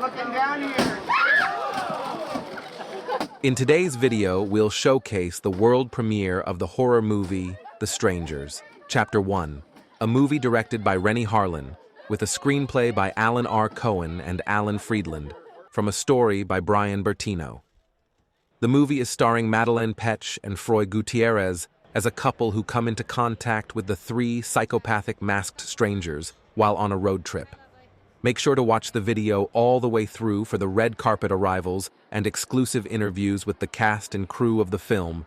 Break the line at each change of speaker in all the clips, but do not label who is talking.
looking down here.
In today's video, we'll showcase the world premiere of the horror movie, The Strangers, Chapter 1, a movie directed by Renny Harlin, with a screenplay by Alan R. Cohen and Alan Freedland, from a story by Brian Bertino. The movie is starring Madelaine Petsch and Froy Gutierrez as a couple who come into contact with the three psychopathic masked strangers while on a road trip. Make sure to watch the video all the way through for the red carpet arrivals and exclusive interviews with the cast and crew of the film.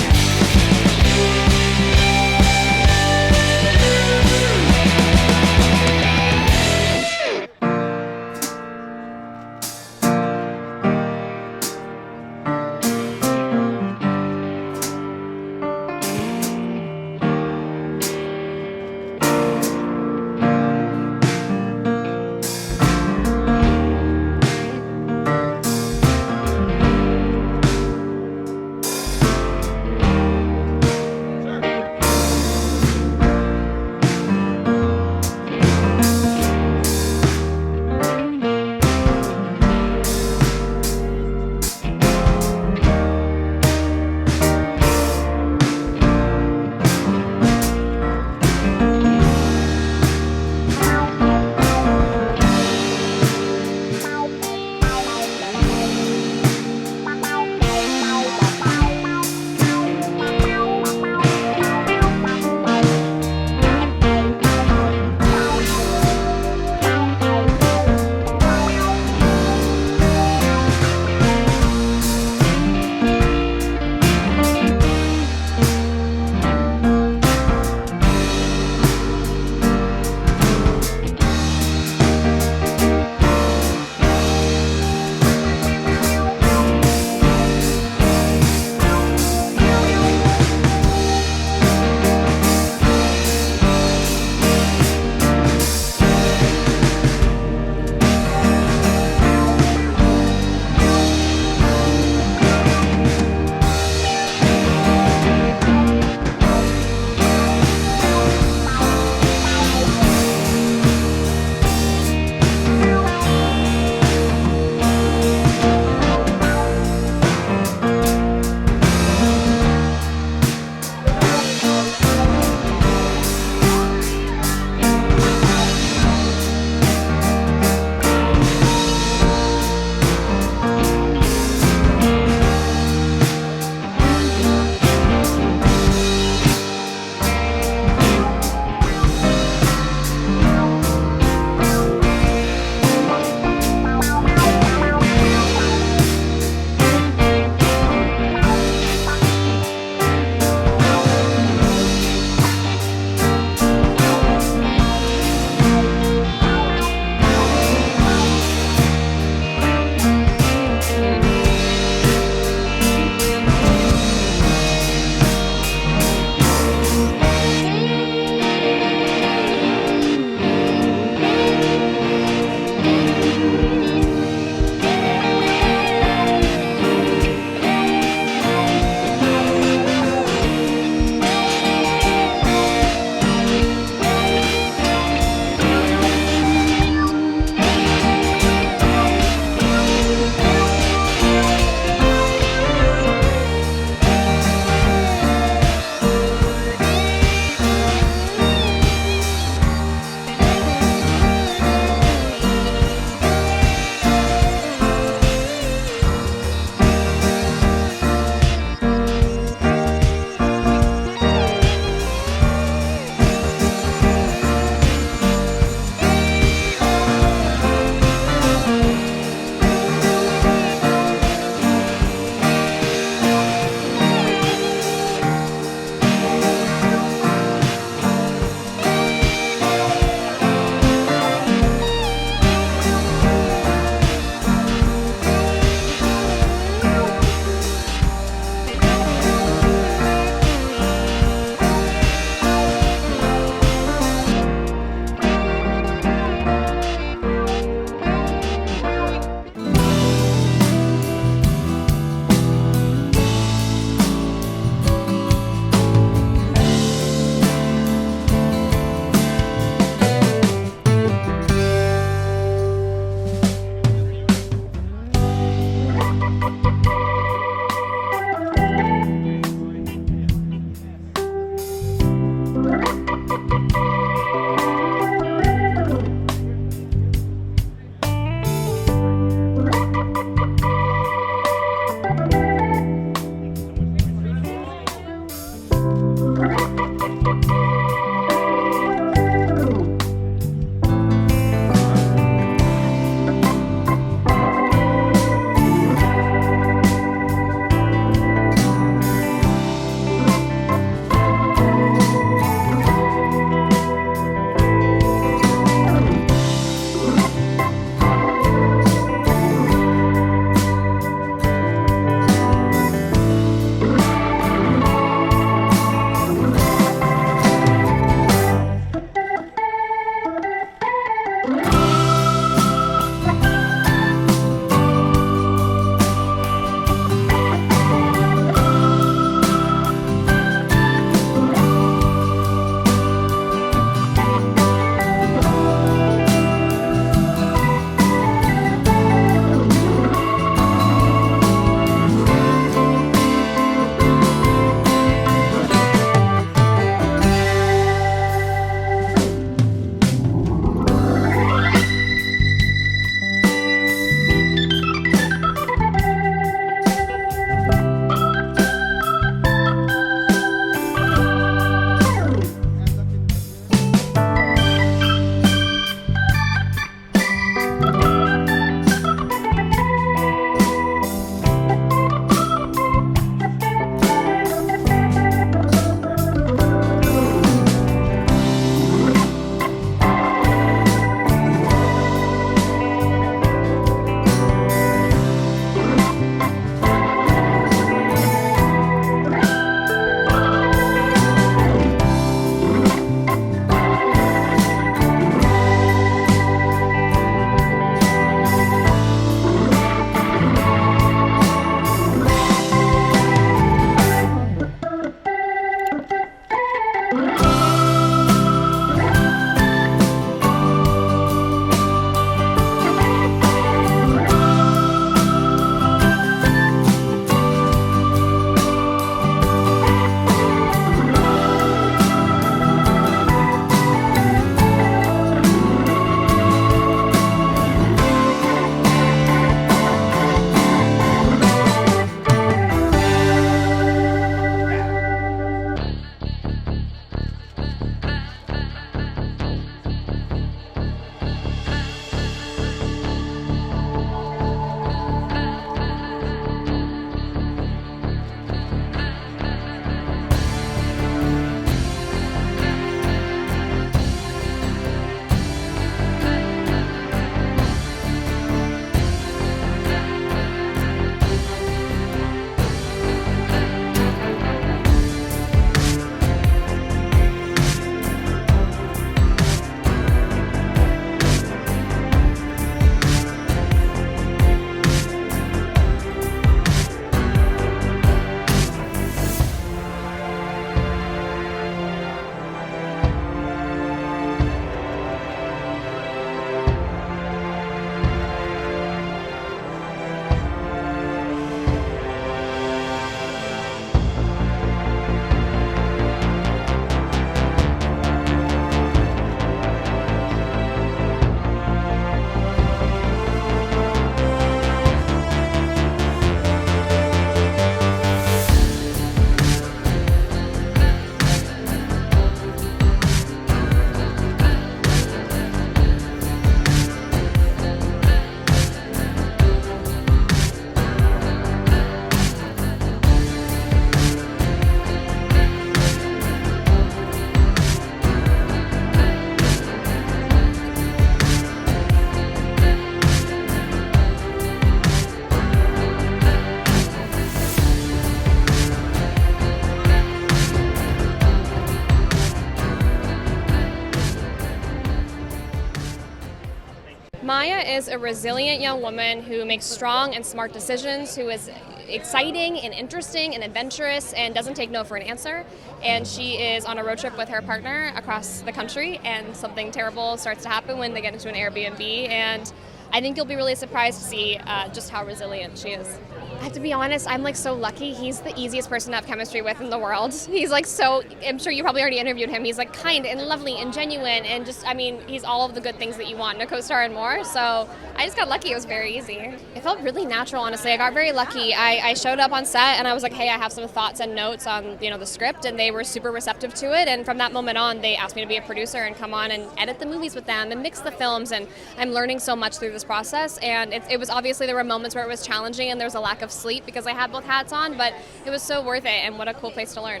is a resilient young woman who makes strong and smart decisions, who is exciting and interesting and adventurous and doesn't take no for an answer. And she is on a road trip with her partner across the country, and something terrible starts to happen when they get into an Airbnb. And I think you'll be really surprised to see just how resilient she is. I have to be honest, I'm like so lucky. He's the easiest person to have chemistry with in the world. He's like so, I'm sure you probably already interviewed him. He's like kind and lovely and genuine and just, I mean, he's all of the good things that you want in a co-star and more. So I just got lucky. It was very easy. It felt really natural, honestly. I got very lucky. I showed up on set and I was like, hey, I have some thoughts and notes on, the script, and they were super receptive to it. And from that moment on, they asked me to be a producer and come on and edit the movies with them and mix the films. And I'm learning so much through this process. And it was obviously, there were moments where it was challenging and there was a lack of sleep because I had both hats on, but it was so worth it, and what a cool place to learn.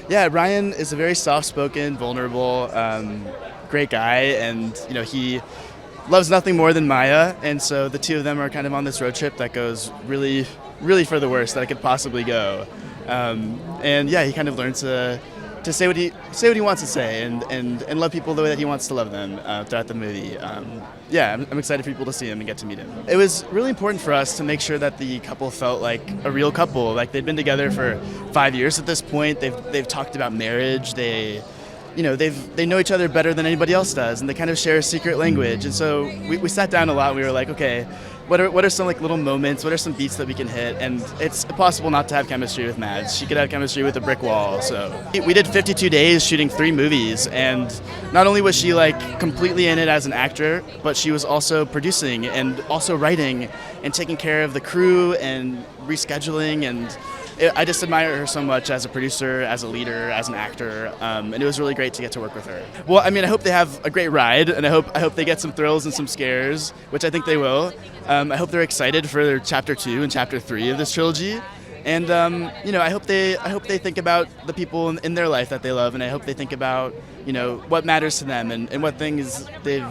Yeah, Ryan is a very soft-spoken, vulnerable, great guy, and he loves nothing more than Maya, and so the two of them are kind of on this road trip that goes really, really for the worst that it could possibly go. And yeah, he kind of learns to say what he wants to say and love people the way that he wants to love them throughout the movie. Yeah, I'm excited for people to see him and get to meet him. It was really important for us to make sure that the couple felt like a real couple. Like, they'd been together for 5 years at this point. They've talked about marriage. They know each other better than anybody else does, and they kind of share a secret language. And so we sat down a lot. We were like, okay, what are some like little moments? What are some beats that we can hit? And it's impossible not to have chemistry with Mads. She could have chemistry with a brick wall. So we did 52 days shooting 3 movies, and not only was she like completely in it as an actor, but she was also producing and also writing and taking care of the crew and rescheduling, and I just admire her so much as a producer, as a leader, as an actor, and it was really great to get to work with her. Well, I mean, I hope they have a great ride, and I hope they get some thrills and some scares, which I think they will. I hope they're excited for Chapter 2 and Chapter 3 of this trilogy, and I hope they think about the people in their life that they love, and I hope they think about what matters to them and what things they've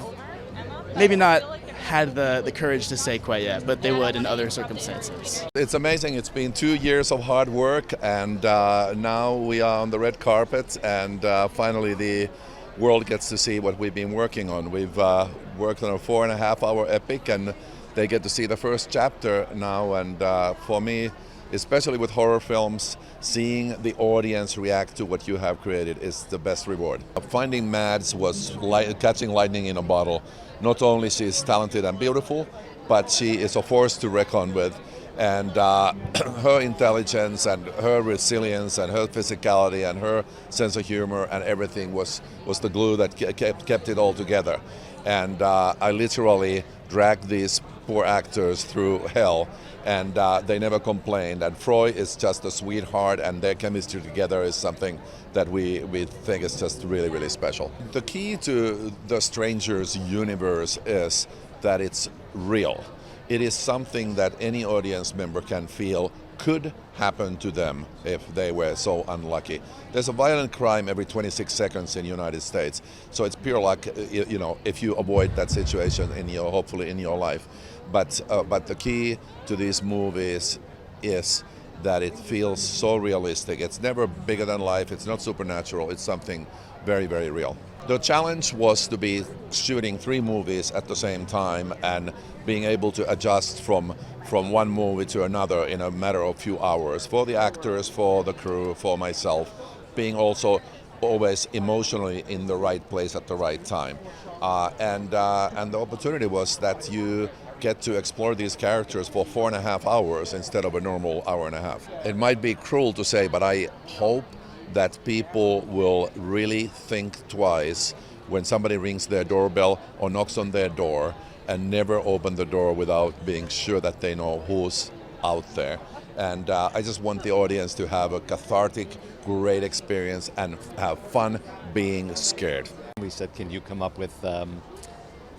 maybe not had the courage to say quite yet, but they would in other circumstances.
It's amazing. It's been 2 years of hard work, and now we are on the red carpet, and finally the world gets to see what we've been working on. We've worked on a 4.5-hour epic, and they get to see the first chapter now, and for me, especially with horror films, seeing the audience react to what you have created is the best reward. Finding Mads was catching lightning in a bottle. Not only she is talented and beautiful, but she is a force to reckon with. And her intelligence and her resilience and her physicality and her sense of humor and everything was the glue that kept it all together. And I literally dragged these poor actors through hell, and they never complained. And Froy is just a sweetheart, and their chemistry together is something that we think is just really, really special. The key to the Strangers universe is that it's real. It is something that any audience member can feel could happen to them if they were so unlucky. There's a violent crime every 26 seconds in the United States, so it's pure luck, if you avoid that situation hopefully in your life. But the key to these movies is that it feels so realistic. It's never bigger than life. It's not supernatural. It's something very, very real. The challenge was to be shooting 3 movies at the same time and being able to adjust from one movie to another in a matter of few hours. For the actors, for the crew, for myself, being also always emotionally in the right place at the right time. And the opportunity was that you get to explore these characters for 4.5 hours instead of a normal hour and a half. It might be cruel to say, but I hope that people will really think twice when somebody rings their doorbell or knocks on their door, and never open the door without being sure that they know who's out there. And I just want the audience to have a cathartic, great experience and have fun being scared.
We said, can you come up with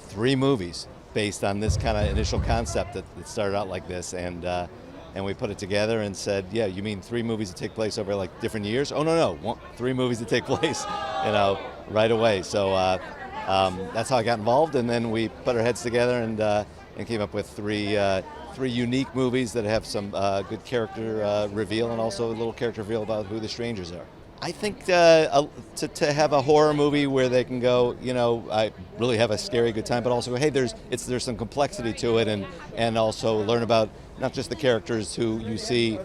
3 movies based on this kind of initial concept that started out like this, and we put it together and said, yeah, you mean 3 movies that take place over like different years? Oh no, 3 movies that take place, right away. So that's how I got involved, and then we put our heads together and came up with 3 unique movies that have some good character reveal and also a little character reveal about who the strangers are. I think to have a horror movie where they can go, I really have a scary good time, but also, hey, there's some complexity to it, and also learn about not just the characters who you see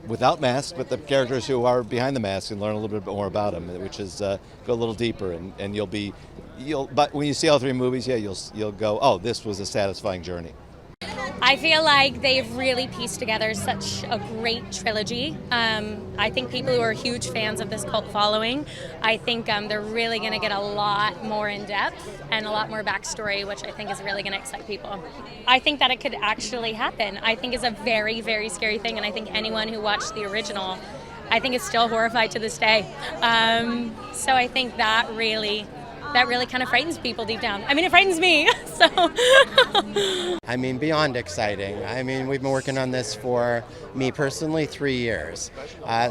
without masks, but the characters who are behind the mask, and learn a little bit more about them, which is go a little deeper, and but when you see all three movies, you'll go, oh, this was a satisfying journey.
I feel like they've really pieced together such a great trilogy. I think people who are huge fans of this cult following, I think they're really going to get a lot more in depth and a lot more backstory, which I think is really going to excite people. I think that it could actually happen. I think it's a very, very scary thing, and I think anyone who watched the original, I think is still horrified to this day. So I think that really kind of frightens people deep down. I mean, it frightens me, so.
I mean, beyond exciting. I mean, we've been working on this for me personally 3 years.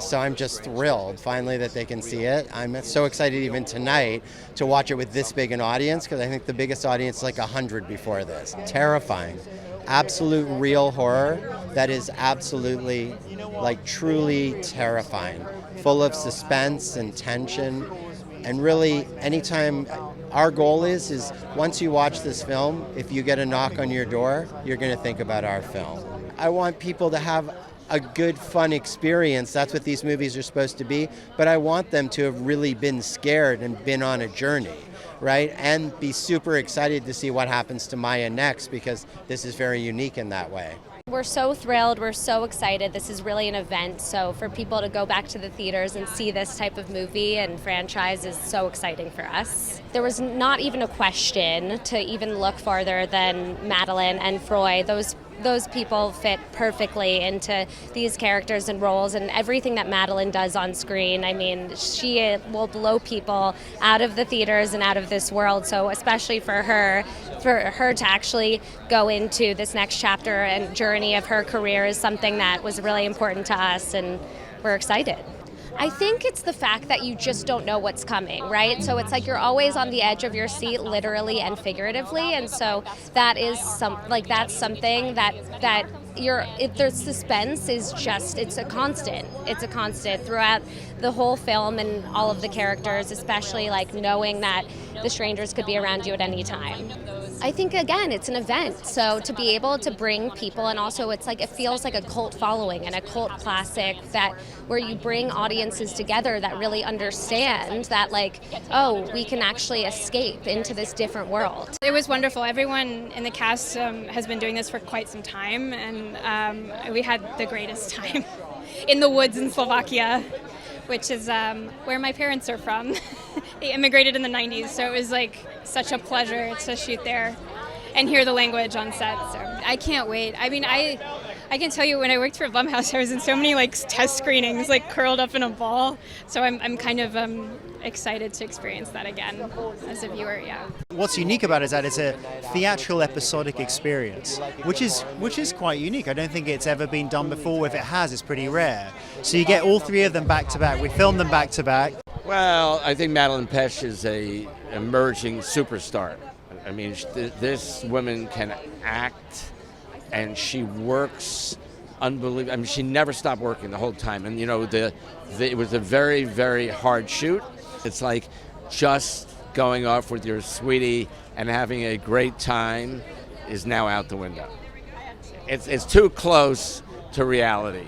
So I'm just thrilled finally that they can see it. I'm so excited even tonight to watch it with this big an audience, because I think the biggest audience is like 100 before this. Terrifying. Absolute real horror that is absolutely, like, truly terrifying. Full of suspense and tension. And really, anytime, our goal is once you watch this film, if you get a knock on your door, you're going to think about our film. I want people to have a good, fun experience. That's what these movies are supposed to be. But I want them to have really been scared and been on a journey, right? And be super excited to see what happens to Maya next, because this is very unique in that way.
We're so thrilled, we're so excited. This is really an event, so for people to go back to the theaters and see this type of movie and franchise is so exciting for us. There was not even a question to even look farther than Madelaine and Froy. Those people fit perfectly into these characters and roles, and everything that Madelaine does on screen. I mean, she will blow people out of the theaters and out of this world, so especially for her to actually go into this next chapter and journey of her career is something that was really important to us, and we're excited. I think it's the fact that you just don't know what's coming, right? So it's like you're always on the edge of your seat, literally and figuratively, and so that is that's something that if there's suspense is just, it's a constant throughout the whole film, and all of the characters, especially like knowing that the strangers could be around you at any time. I think, again, it's an event, so to be able to bring people, and also it's like, it feels like a cult following and a cult classic where you bring audiences together that really understand that, like, oh, we can actually escape into this different world.
It was wonderful. Everyone in the cast has been doing this for quite some time, and we had the greatest time in the woods in Slovakia, which is where my parents are from. They immigrated in the 90s, so it was like such a pleasure to shoot there and hear the language on set. So I can't wait. I mean, I can tell you, when I worked for Blumhouse, I was in so many like test screenings, like curled up in a ball. So I'm kind of excited to experience that again as a viewer. Yeah.
What's unique about it is that it's a theatrical episodic experience, which is quite unique. I don't think it's ever been done before. If it has, it's pretty rare. So you get all three of them back to back. We filmed them back to back.
Well, I think Madelaine Petsch is a emerging superstar. I mean, this woman can act, and she works unbelievable. I mean, she never stopped working the whole time. And, it was a very, very hard shoot. It's like just going off with your sweetie and having a great time is now out the window. It's too close to reality.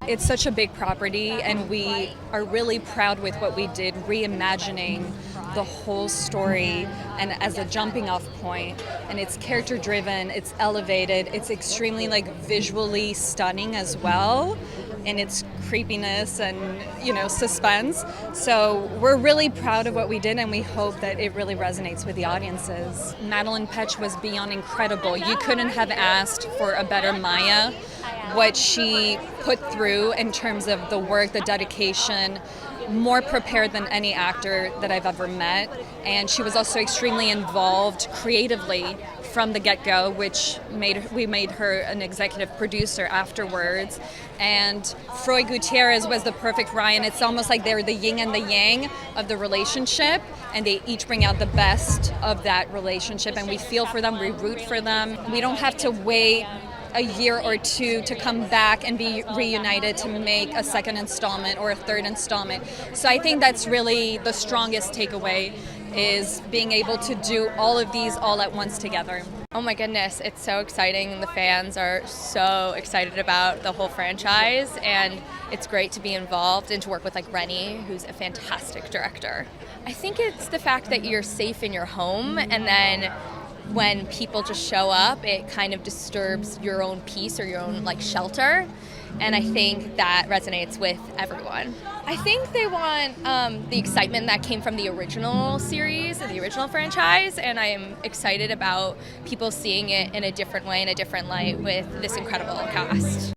It's such a big property, and we are really proud with what we did, reimagining the whole story and as a jumping off point. And it's character driven, it's elevated, it's extremely visually stunning as well, in its creepiness and suspense. So we're really proud of what we did, and we hope that it really resonates with the audiences. Madelaine Petsch was beyond incredible. You couldn't have asked for a better Maya. What she put through in terms of the work, the dedication, more prepared than any actor that I've ever met. And she was also extremely involved creatively from the get-go, which we made her an executive producer afterwards. And Froy Gutierrez was the perfect Ryan. It's almost like they're the yin and the yang of the relationship, and they each bring out the best of that relationship, and we feel for them, we root for them. We don't have to wait a year or two to come back and be reunited to make a second installment or a third installment. So I think that's really the strongest takeaway, is being able to do all of these all at once together.
Oh my goodness, it's so exciting. The fans are so excited about the whole franchise, and it's great to be involved and to work with like Renny, who's a fantastic director. I think it's the fact that you're safe in your home, and then when people just show up, it kind of disturbs your own peace or your own like shelter. And I think that resonates with everyone. I think they want the excitement that came from the original series and the original franchise, and I am excited about people seeing it in a different way, in a different light, with this incredible cast.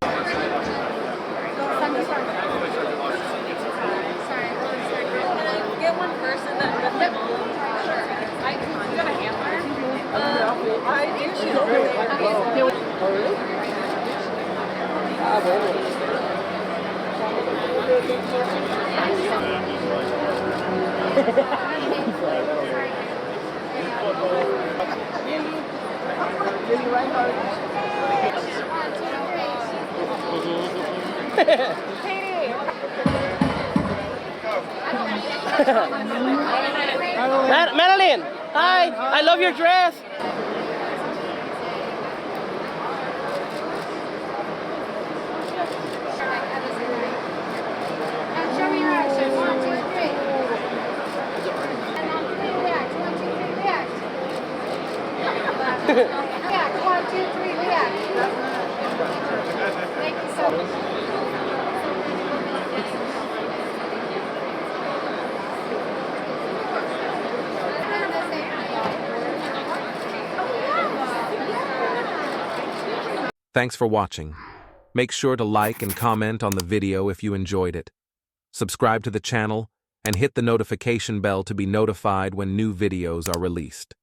Madelaine, hi, I love your dress.
Show me your action. 1, 2, 3. And on 3, react. 1, 2, 3, react. React. 1, 2, 3, react. Thank you so much.
Thanks for watching. Make sure to like and comment on the video if you enjoyed it. Subscribe to the channel and hit the notification bell to be notified when new videos are released.